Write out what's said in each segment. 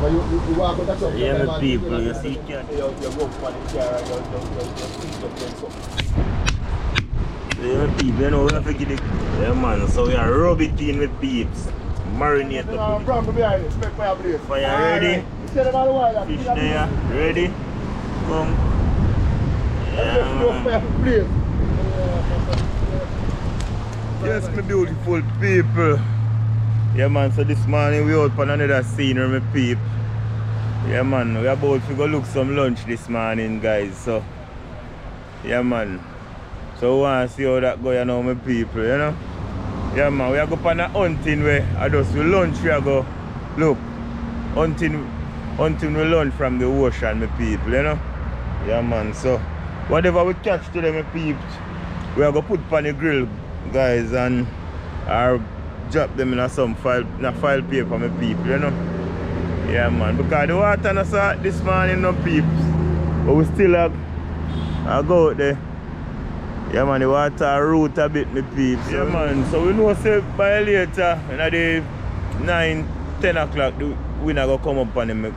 You walk with a truck. Yeah, my people, you see, you rope on the car and you pick up them something. Yeah, my people, you know, we have to get it. Yeah, man, so we are rub it in with peeps. Marinate up. Fire ready? Fish there, ready? Come. Yeah, yes, my beautiful people. Yeah, man, so this morning we out on another scenery, my peep. Yeah, man, we about to go look some lunch this morning, guys. So, yeah, man. So we want to see how that go, you know, my people, you know. Yeah, man, we are go on a hunting way. I just we lunch, we are go look. Hunting we lunch from the ocean, my people, you know. Yeah, man, so whatever we catch today, my peeps, we are going to put on the grill, guys, and or drop them in some file paper, my people, you know. Yeah, man, because the water not so this morning, no peeps, but we still have go out there. Yeah, man, the water root a bit, my peeps. Yeah, man, so we know say by later, in the 9, 10 o'clock, the wind going to come up on them, my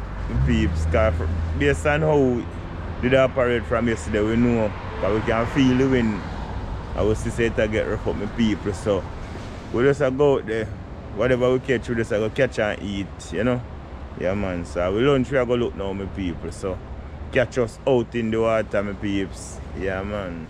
peeps, because based on how did operate from yesterday, we know, because we can feel the wind. I was to say to get rough up my people, so we just go out there. Whatever we catch, we just go catch and eat, you know. Yeah, man, so we lunch, we go look now, my people, so catch us out in the water, my peeps. Yeah, man.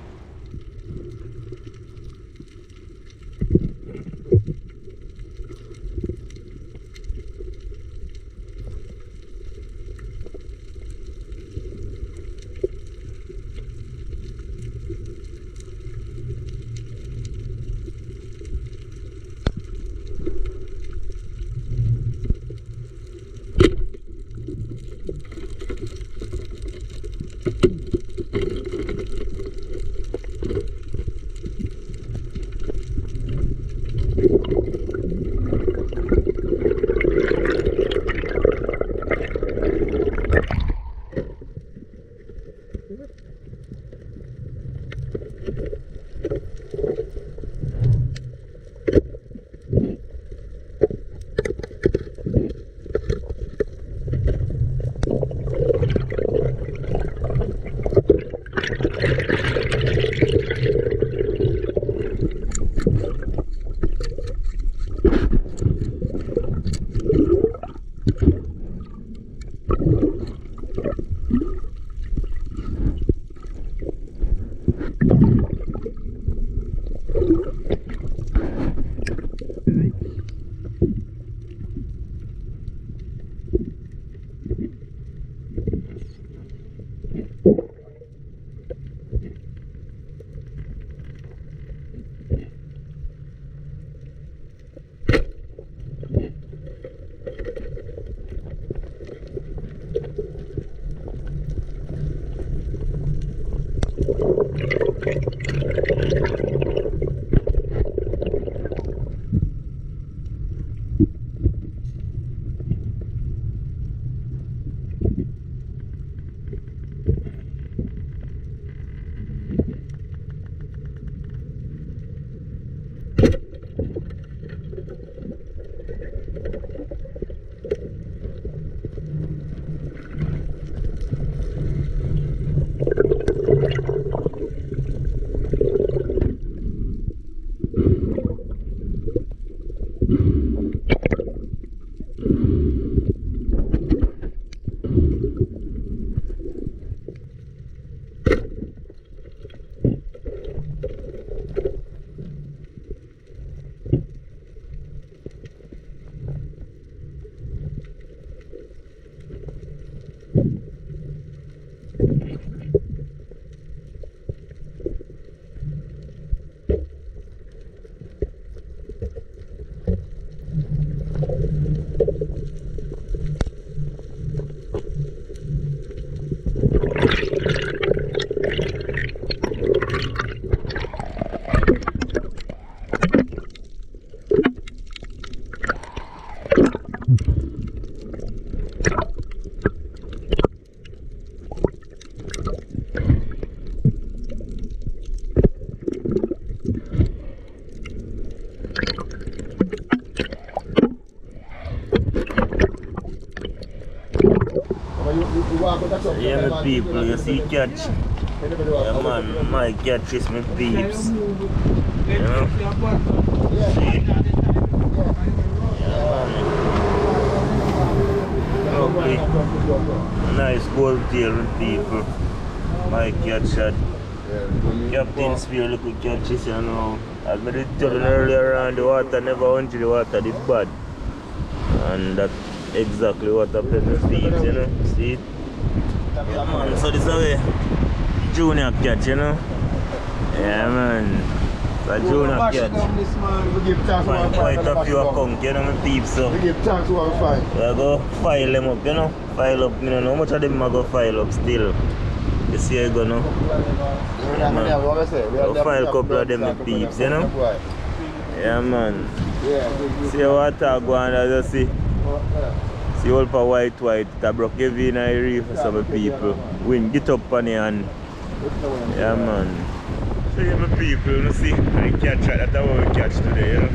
Yeah, my people, you see catch. Yeah man, my catch is my peeps. You know? See? Yeah man. Lovely. Nice gold tail with people. My catch shot. Captain Spear look at catches, you know. As I did tell you earlier on, the water never went to the water is bad. And that's exactly what happened with thieves, you know. See it? Yeah man, so this is a junior catch, you know. Yeah man. It's a junior catch. Find quite a few conch, you know, my peeps. So we go file them up, you know. File up, you know, how much of them I go file up still. You see I go now. Yeah, man. We'll file a couple of them the peeps, you know? Yeah man. See what I go on as I see. See all for white, that broke heavy in the reef for some people. Wind get up on it and yeah man. See my people, you see, I catch that, that's what we catch today, you know.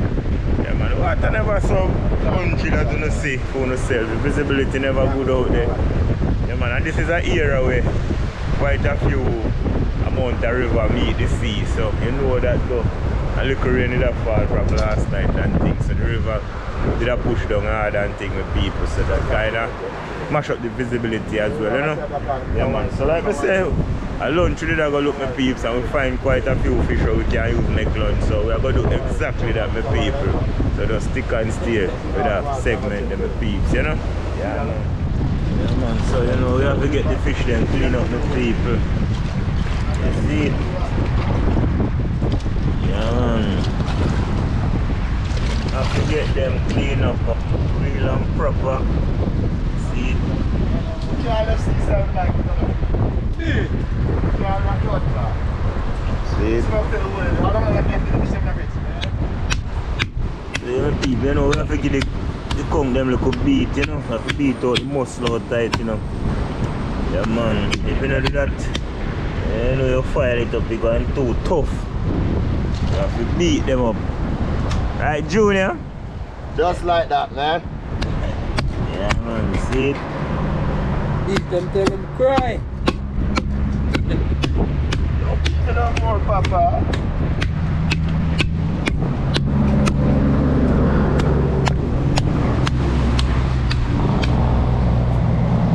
Yeah man, the water never so punchy that you see for yourself. The visibility never good out there. Yeah man, and this is an era where quite a few amount of river meet the sea, so you know that though. A little rain did have fall from last night and things, so the river did have push down hard and things with people, so that kind of mash up the visibility as well, you know. Yeah man, so like I say, at lunch we did go look my peeps and we find quite a few fish we can use make lunch, so we are going to do exactly that my people. So just stick and stay with that segment of my peeps, you know. Yeah man. Yeah man, so you know we have to get the fish then clean up the people. You see it? Yeah man. Have to get them clean up real and proper. See it? See it? See my people, you know, we have to get the conch them little beat, you know, have to beat out the muscle out tight, you know. Yeah man, if you don't do that, you know you fire it up because it's too tough. You have to beat them up. Right Junior? Just like that man. Yeah man, see it? Beat them till them cry. Get on more papa.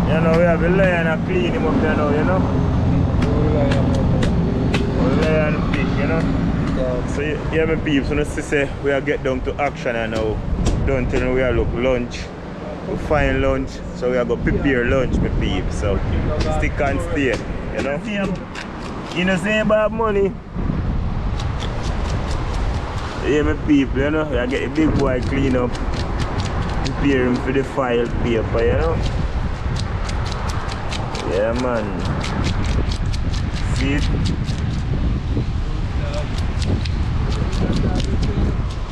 You know, we have a lion and clean him up there now, you know? Lion fish, you know? Yeah. So, yeah, my peeps, when you say we are get down to action and now, don't tell me we are look lunch. We find lunch, so we are going to prepare lunch, my peeps. So, stick and stay, you know? You know, say about money. Yeah, my people, you know? We are get the big boy clean up, prepare him for the file paper, you know? Yeah man. See it?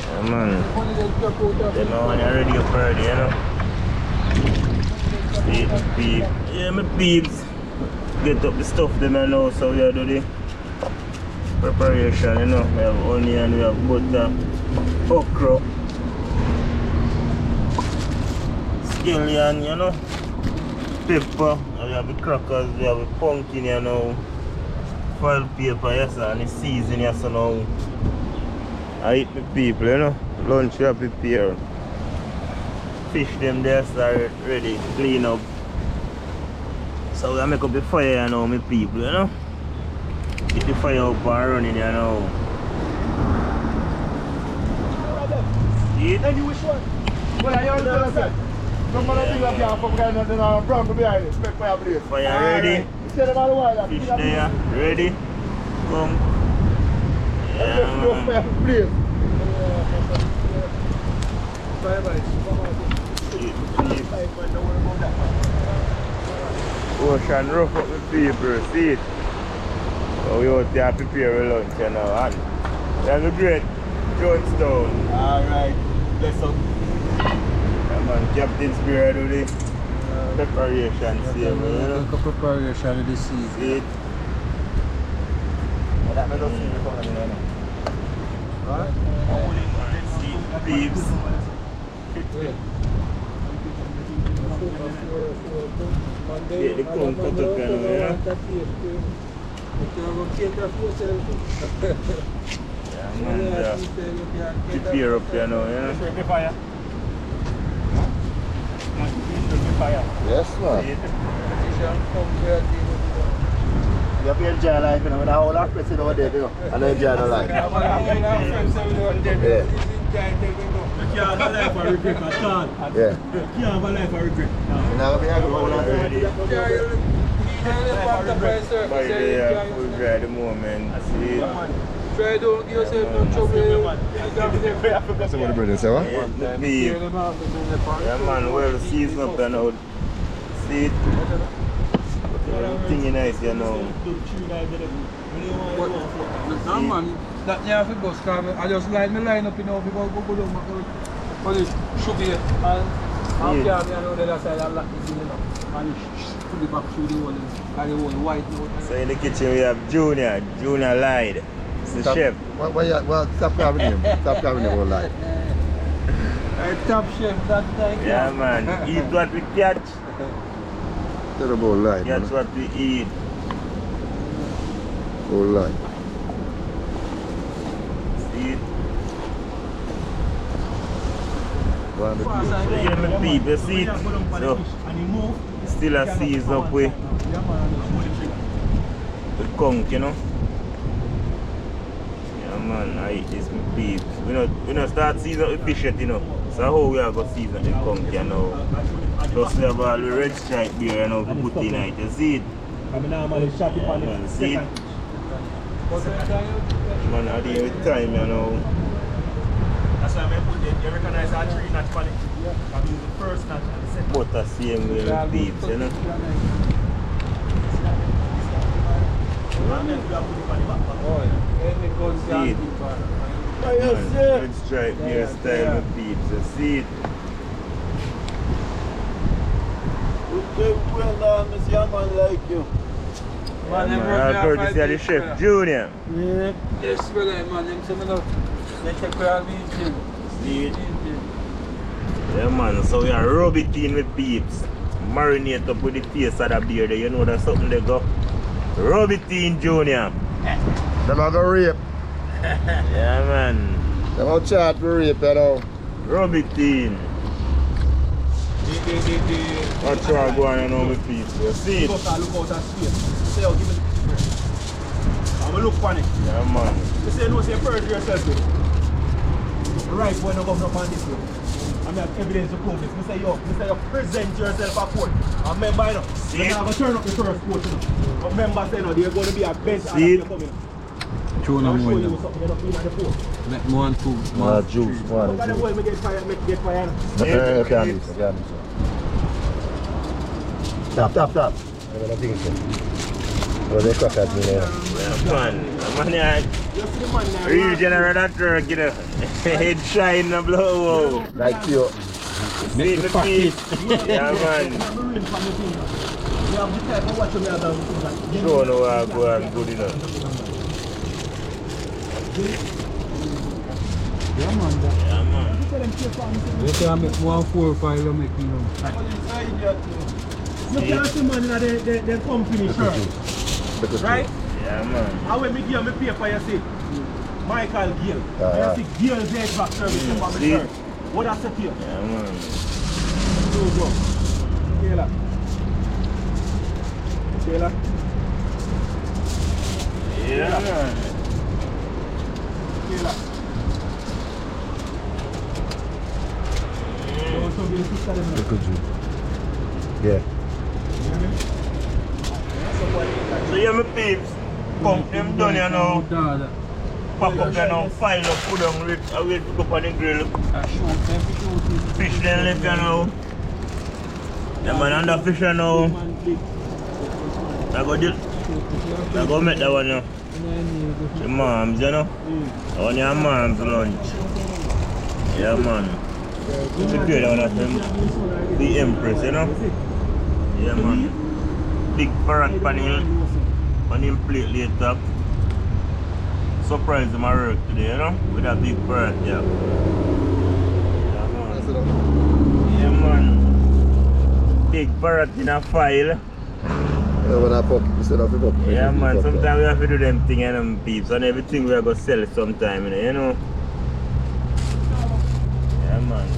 Yeah man. Them one already up already, you know. See it, peep. Yeah my peeps. Get up the stuff them now, so we are doing the preparation, you know. We have onion, we have butter, okra, scallion, you know. Pepper, we have the crackers, we have the pumpkin here now, foil paper, yes, and the season, yes, now. I eat the people, you know, lunch we have prepared. Fish them there start ready, clean up. So we make up the fire now, my people, you know. Get the fire up and running here now. See it? And you which one? Well, I already said. Some of the things that you have from behind it. Expect fire place. Fire ready. Fish there, ready. Come. Yeah, man. Ocean rough up the people, see it? So we out there prepare lunch, you know. And we have a great Jonestown. Alright, bless up. Man, Captain Spear do the preparation, see you know? The preparation of the season. See it? That may not see before I know. Right? See it, peeps. Get the conch cut up, you know, yeah? Yeah, man, yeah. Prepare up, you know, yeah? Straight to fire. Fire. Yes, man. You have to enjoy life, you know, with a whole lot of person over there, you know, and enjoy the life. Yeah. You can't have a life of regret at all. Yeah. You can't have a life of regret. You know, we have a whole lot of By the full dry at the moment, see? Try don't give yourself no trouble. That's what the brother say, what? Yeah, the beef. Yeah, man, well seasoned up, you know. See it? Thing nice, you know. No man, that near for bus car. I just line up, you know, because go down, but it should be and Yeah. I know the other side and lock it in, you know, and put it back through the wall and the whole white note. So in the kitchen we have Junior lied. It's the chef. Well, stop calling him. Stop calling him all life. Top chef that time. Yeah, man. Eat what we catch. Terrible life, Catch man. what we eat. Whole life. See it? One of the So you know me people, see it? So still a season up with conch, you know? Yeah, man, I eat this with beef. We not start season with fish yet, you know. So how we are going to season the conch, you know? Plus we have all the red stripe beer, you know, to put in it. You see it? I mean, normally shot it on the Man, see it? second. Man, I deal with time, you know. That's why I put it. You recognize our three notch on it. I use the first notch and the second. But the same way with beef, you know? And then we have to put it on the back. See it? Man, red stripe beer style with beef. So see it? Well done, Miss Young Man, like you. Man, courtesy of the chef Junior. Yeah. Yes, brother, man. Them say me love. They take care of me. See it? Yeah, man, so we are rub it in with beefs. Marinate up with the taste of the beer there. You know that's something they go. Rub it in, Junior. Them are going to rape. Yeah, man. Them are chat to rape, you know. Rub it in. Watch how I go on, you know, with beef. You see it? Look out at space. Say, oh, give me the I'm going to look on it. Yeah, man. You say, no, say, purge yourself. Right, boy, no go up on this way. I mean, have evidence to prove this. I say, you present yourself at court. And remember, you know, See you're it? not going to turn up the first court, you know. But remember, say, you know, there's going to be a bench after See it? you coming. Two I'll and show you one. something you're not feeling at the court. One, two. Juice, one. Look at the boy, make get fire, make get fire. You can't miss, you can't miss. Tap. I don't think so. Well, they crack at me there. Yeah, man. Man, You see the man now. regenerate that jerk, you know. Head shine and blow. Like you. See the beef. Yeah, man. You have the time to watch me about Sure, no, I go and good enough. Yeah, man. Yeah, man. You can make 1, 4, 5, you make me know. You can't see man in the company shirt. Right? Yeah, man. And when me give me paper, you see Michael Gill. Yeah. You see Gill's HVAC service on my See? shirt. What that's it here? Yeah, man. Taylor. Taylor. Yeah, man. Taylor. Look at you. Yeah. So yeah, my peeps, pump them done, you know. Pack up, you know, file up, put on ribs, I wait to go up on the grill. Fish then left, you know. The man under fish, you know. I go make that one, you know. The moms, you know. I want your mom's lunch. Yeah, man. Prepare that one at them. The Empress, you know. Yeah, man. Big parrot panel on him plate later. Surprise him at work today, you know, with a big parrot, yeah. Yeah, man. Yeah, man. big parrot in a file. When I pop, instead of the pop. Yeah man, sometimes we have to do them things and them peeps and everything we are going to sell sometime, you know. Yeah man.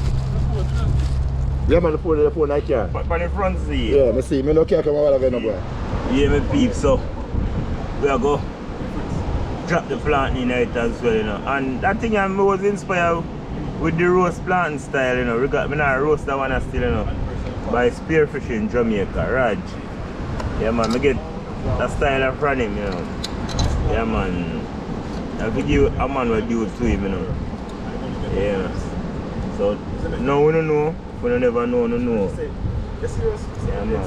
Yeah man, the phone I can. But on the front seat. Yeah, I see. I don't care come over there no boy. Yeah me peeps, so we are going to drop the plant in it as well, you know. And that thing I was inspired with the roast planting style, you know. We got me now roast that one still, you know. By Spearfishing Jamaica, Raj. Yeah man, I get that style from him, you know. Yeah man. I think you a man will do it to him, you know. Yeah. So now we don't know, we don't never know, no know. Yeah man.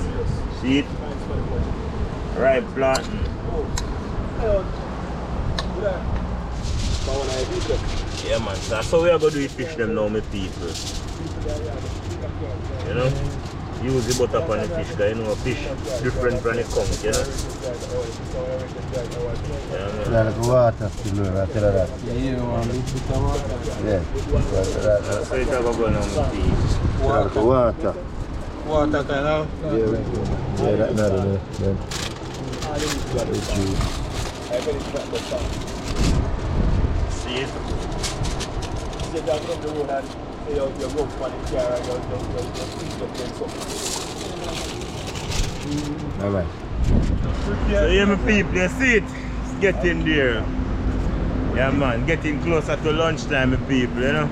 See it? Right planting. Yeah man, so that's how we are going to do fish them now, my people. You know? Use the butter on the fish, because you know fish different from the conch, you know? Yeah, man. Like water still, I tell her that. Yeah, one bit of water. Yeah. So it's all going on with fish. Water. Water. Water kind of. Yeah, that's not enough. Yeah. See it? Alright. So yeah my people, you see it? It's getting there. Yeah man, getting closer to lunchtime my people, you know?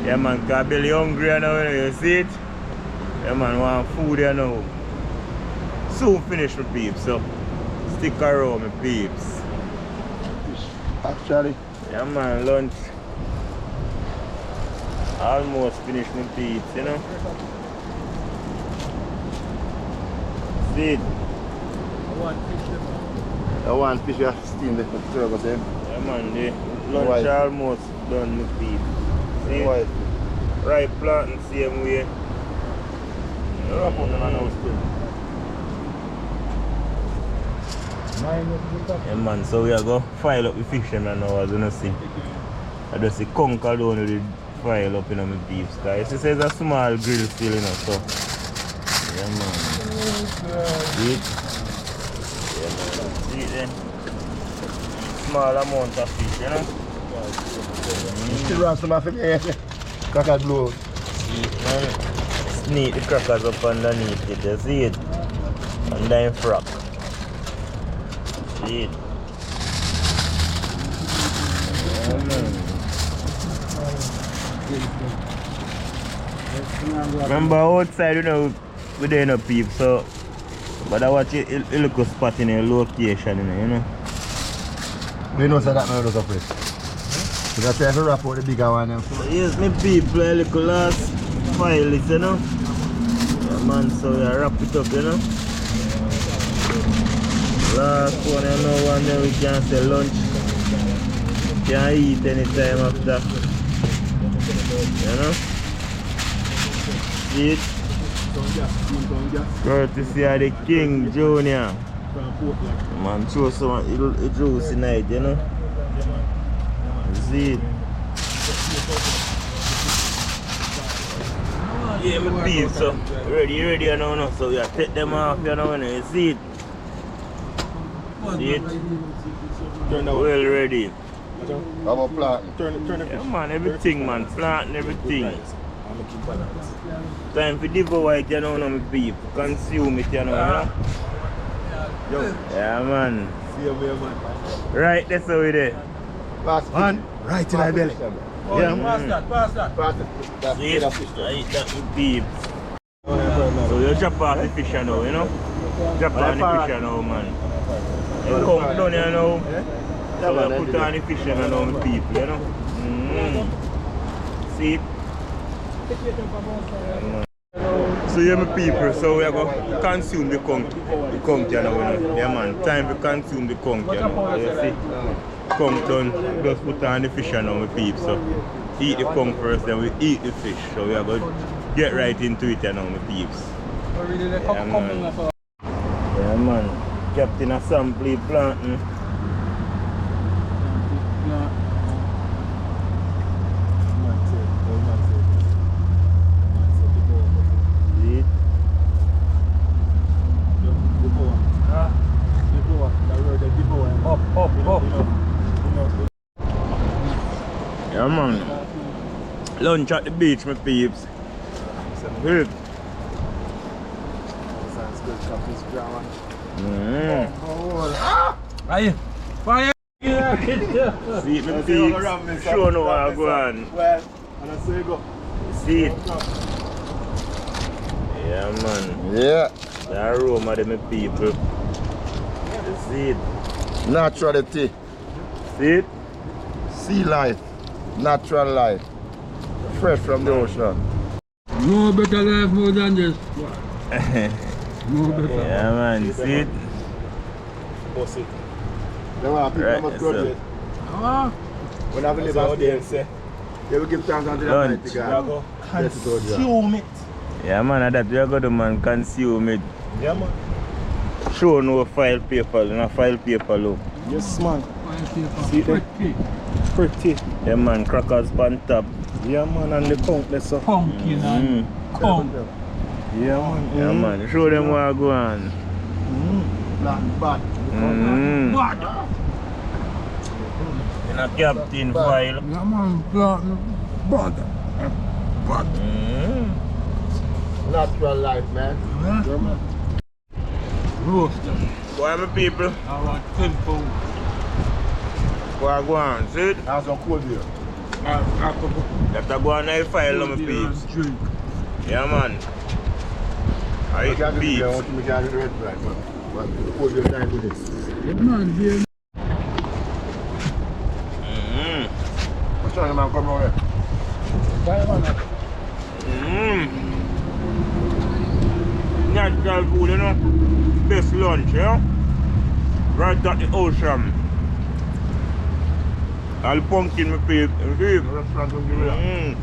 Yeah man, because I'm belly hungry now, you know, you see it? Yeah man, want food you know. Soon finish my peeps, so stick around my peeps. Actually. Yeah man, lunch. Almost finished my peeps, you know. See it? I want fish you steam the service, eh? Yeah man, the lunch almost done my peeps. See it? Right planting same way. Yeah man, so we are going to file up the fish now as you see. I just see conch alone with the file up in my beefs. Because it says a small grill still, you know, so yeah man. See it? Yeah man, see it then. Small amount of fish, you know. Still run some of it, yeah. Cracker blow. See it man. Sneak the crackers up underneath it, you see it? And then frock. See it? Yeah man. Remember outside, you know, we there no peep, so but I watch it look a spot in a location, you know. You know so that man look up it. So that's why I wrap out the bigger one. Yes, me people a little last file it, you know. Yeah man, so we wrap it up, you know. Last one, you know, one day we can say lunch. Can eat anytime after. You know? See it? Courtesy of the King Junior. Man, throw some juice tonight, you know? See it? Yeah, my peeps, so ready you know, so we take them off, you know, you see it? See it? Well ready. How about planting? Turn it. Yeah man, everything man, planting everything. Time for devour it, you know, my people. Consume it, you know. Yo. Yeah man. See you there, man. Right, that's how we there. Last Man, right in my belly. Oh, Yeah, pass man. that, pass that. See it? I eat that my peeps. So you drop off the fish now, you know? Drop on the fish now, man. You come down here now. So you put on the fish now, my people, you know? See it? So yeah, my people, so we are going to consume the conch, you know? Yeah man, time to consume the conch, you know? You see? Conch done, just put on the fish now, my people. So eat the conch first, then we eat the fish. So we are going to get right into it, you know, my peeps. Yeah man, Captain Assembly planting. Yeah, man. Lunch at the beach, my peeps. Good. Sounds good, Captain's drama. Aye. Fire. See, my peeps. Show no what I go on. Well, and I say go. See it. Yeah, man. Yeah. The aroma of my people. See it. Naturality. See it? Sea life. Natural life. Fresh from the ocean. No better life more than this. No better. Yeah, man. See it? Boss it. They want people Right, must so- graduate. Ah. When I live That's out what there, they say. they will give thanks unto the Lunch. Almighty You God. go Yes, it would, yeah. consume it. Yeah, man. And that we are going to man consume it. Yeah, man. Show no file paper. No file paper, look. Yes, man. See there? Pretty. Yeah, man. Crackers pan top. Yeah, man. And the countless of. Pumpkin and cum. Yeah, man. Yeah, man. Show them what I go on. Black bad. Bad. In a captain file. Yeah, man. Bad. Bad. Natural life, man. Yeah. Roast. Why my people? I want 10 pounds. What I go on? See it? That's some cold beer. That I go on a file on my peeps. Drink. Yeah, man. I I eat can't do beef. the beer, I want to make it out of the red bread, but the cold beer time to this. Yeah, man. Beer. I'm trying to man come over here. Natural food, you know. Best lunch, you know. Right at the ocean. All pumpkin, my people. You see? The restaurant will give you that.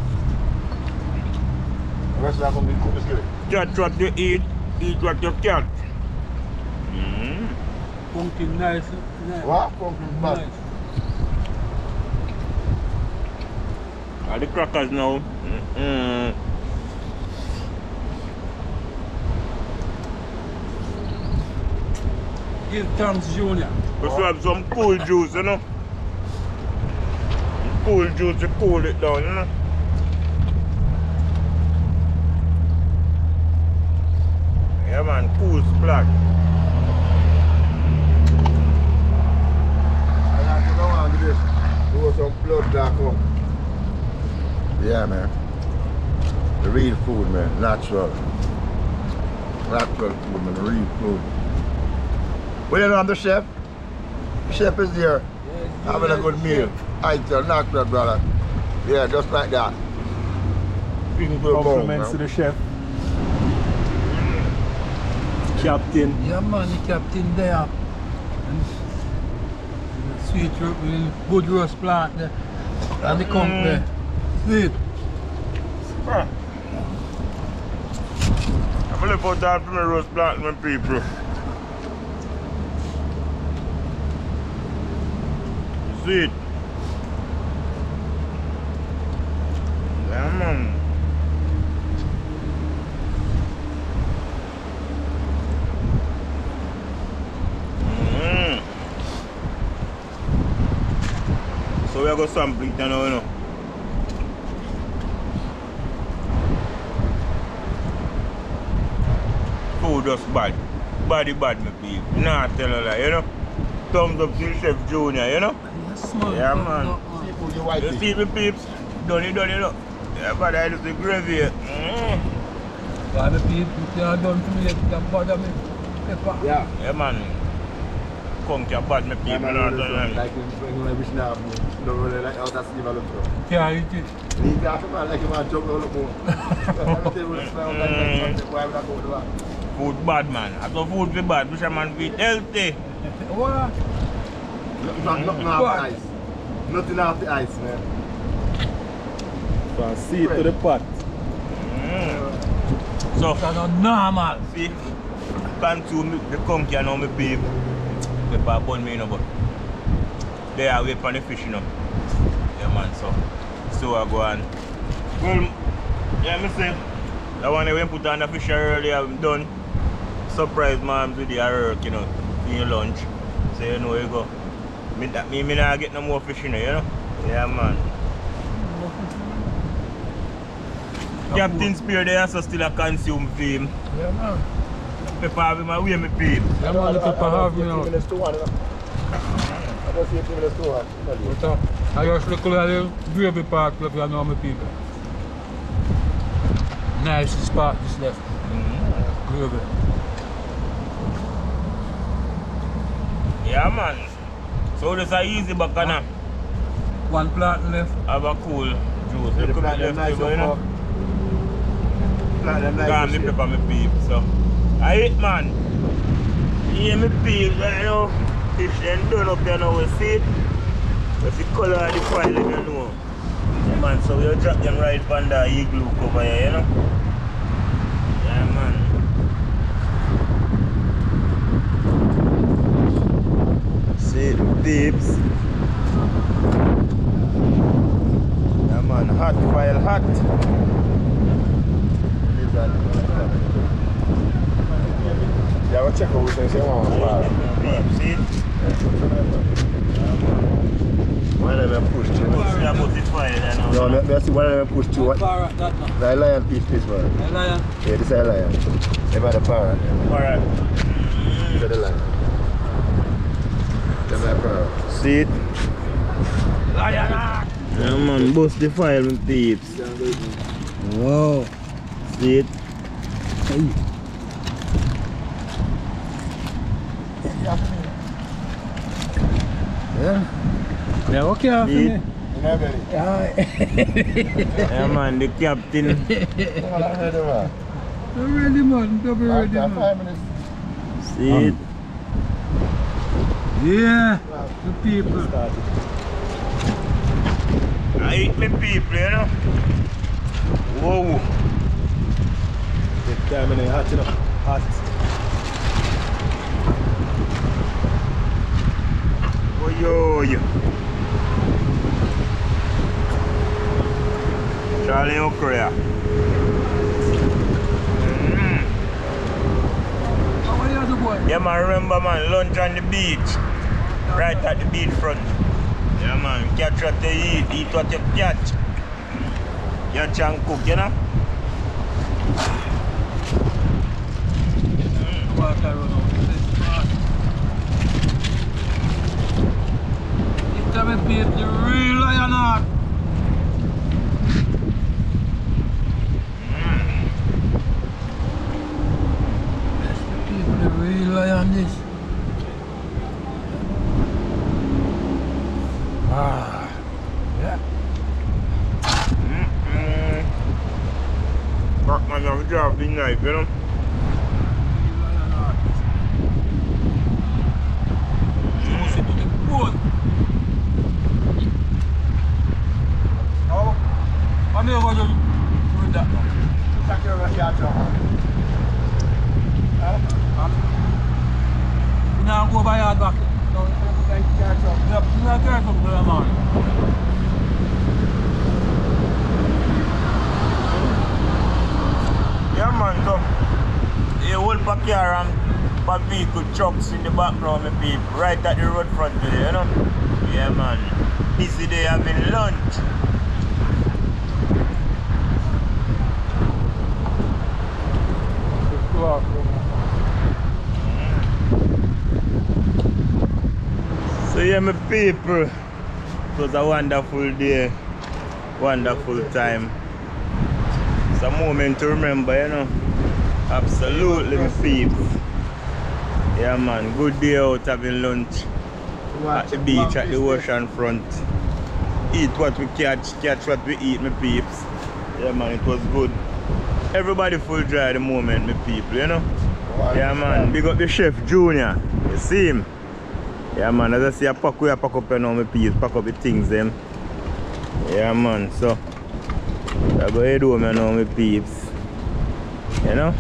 The restaurant will be cooked this good. Catch what you eat what you catch. Pumpkin nice. What? Pumpkin bad. Nice. All the crackers now. Give thanks, Junior. We should have some cool juice, you know. Cool juice to cool it down, you know. Yeah, man, cool splash. I like to go on to this. Do some blood that come. Yeah, man. The real food, man. Natural. Natural food, man. The real food. Well, you know, I'm the chef. Chef is there. Having a good meal. I tell natural, brother. Yeah, just like that. Speaking to a bone, Compliments to man. the chef. Captain. Yeah, man, the captain there. And sweet, good roast plant there. And the company. Sweet. I'm gonna put that for my roast plant, my people. See it? Yeah, man. So we are going to sample it now, you know. Food just bad. Body bad, my people. Nah, tell her that, you know. Thumbs up to Chef Junior, you know. Yes, man. Yeah, man. Seafood, you white You fish. see me peeps? Done it, look. Yeah, but I just the gravy. Why the people can't done to me, they can bother me. Pepper. Yeah. Yeah, man. Conch a bad, me Yeah, people. man, Not like when I wish now, don't really like how that's even look for. Can't eat it. Leave that for man, like him and jump a little more. Everything will smell like why would I go to that? Food bad, man. I thought food be bad. Wish a man be healthy. What? Nothing off the ice. Nothing off the ice, man. From sea to the pot. So, That's not normal. see, consume the conch and now me beef. Pepper bun me, you know, but they are wait for the fish, you know. Yeah, man, so I go on. Well, yeah, me say, that one when put on the fish earlier, I'm done. Surprise moms with the work, you know, in your lunch. So you know you go. Me not get no more fish, you know. Yeah, man. Captain Spear there so still a consume film. Yeah, man. Pepper have him away me people. Yeah, man, the pepper have me now. I just see it in the store. But I just look at the gravy part if you know my people. Nice spot this left. Gravy. Yeah man. So this is easy bacana. One plant left. Have a cool juice. The Look plant at them me nice left you know. Plant them nice. Can't me pepper me people so. I eat man. Hear me people you know. Fish then done up there now we see it. That's the colour of the file you know. Yeah man, so we'll drop them right on the igloo cover here, you know. Yeah man. See it, peeps. Yeah man, hot file, hot. Yeah, we'll check out what they say on. See it? One of them push through. Yeah, but it's fire there now. No, I see one of them push through. What? Parrot, that now. The lion piece, this one. A lion. Yeah, this is a lion. They got a parrot. Alright. This is the lion. This is a parrot. See it? Lion. Yeah man, bust the file with peeps. Wow. See it? Yeah? Yeah, okay after See me. it? Yeah. Yeah man, the captain. Ready man, double ready man. 5 minutes. See it? Yeah, the people. I eat me people, you know. Whoa. Take time in the hot, you know. Hot. Oh yo. Charlie Okra. How are you, the boy? Yeah man, remember man, lunch on the beach. Right at the beach front. Yeah man, catch what you eat what you catch. Catch and cook, you know? Water run out. This part. This time I beat the real lion heart. That's the people, the real lion this. Ah, yeah. Back man, have a drop the knife, you know? Real lion heart. Juicy to the bone. Oh, I'm here going to do that now. Now go by hard back. No, yep, not careful for the man. Yeah man, so you hold back here and back vehicle trucks in the background, my people, right at the road front there, you know? Yeah man, busy day having lunch. So yeah my people, it was a wonderful day, wonderful time. It's a moment to remember, you know. Absolutely my peeps. Yeah man, good day out having lunch at the beach, at the ocean front. Eat what we catch what we eat, my peeps. Yeah man, it was good. Everybody full dry at the moment, my people, you know. Yeah man, big up the chef Junior. You see him? Yeah man, as I see I pack up you know, my peeps, pack up the things them. Yeah man, so I go head home you know, my peeps. You know?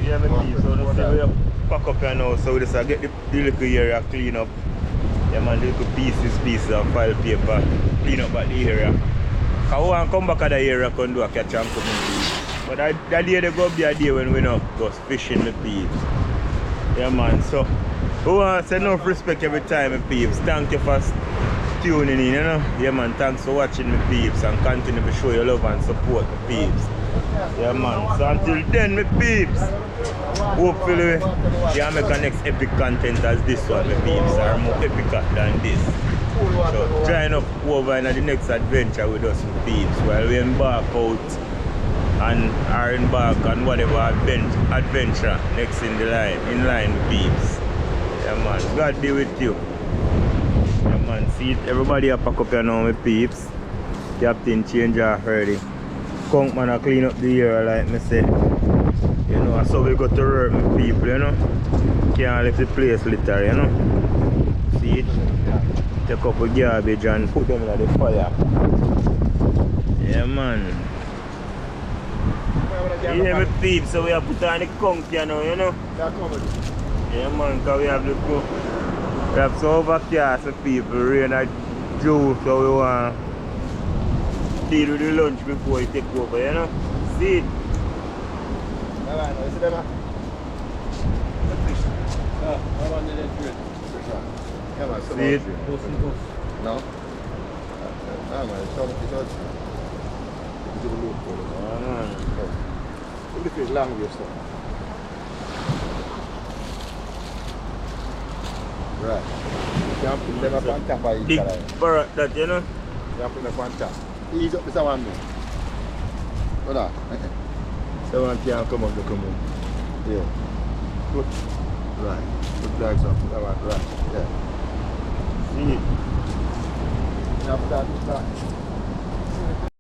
Yeah my peeps, so just say we pack up you know, so we just get the little area clean up. Yeah man, the little pieces of file paper, clean up at the area. Cause we want to come back at the area and do a catch and come in. But that day they go be a day when we not go fishing my peeps. Yeah man, so we want to say enough respect every time my peeps. Thank you for tuning in, you know. Yeah man, thanks for watching me peeps and continue to show your love and support me peeps. Yeah man, so until then me peeps, hopefully yeah make a next epic content as this one me peeps, or more epic than this. So join up over in the next adventure with us me peeps while we embark out and are embark on whatever adventure next in line with peeps. Yeah man, God be with you. Yeah man, see it, everybody a pack up here now, my peeps. Captain change already. Conch man a clean up the air like me say. You know, so we got to work my people, you know. Can't leave the place litter, you know. See it? Take up a garbage and put them in the fire. Yeah man. Yeah, my peeps, so we have put on the conch here now, you know. Yeah man, because we have the cook. We have some overcast of people, rain and juice, so we want to deal with the lunch before we take over, you know. See it? See it? No? Look at long right. You can put them up on top of each Big other. parrot that, you know. You can put them up on top. Ease up this one. Hold on. Someone can come up to come on. Yeah. Good. Right. Put flags up. That one. Right. Yeah. See it? You have to start.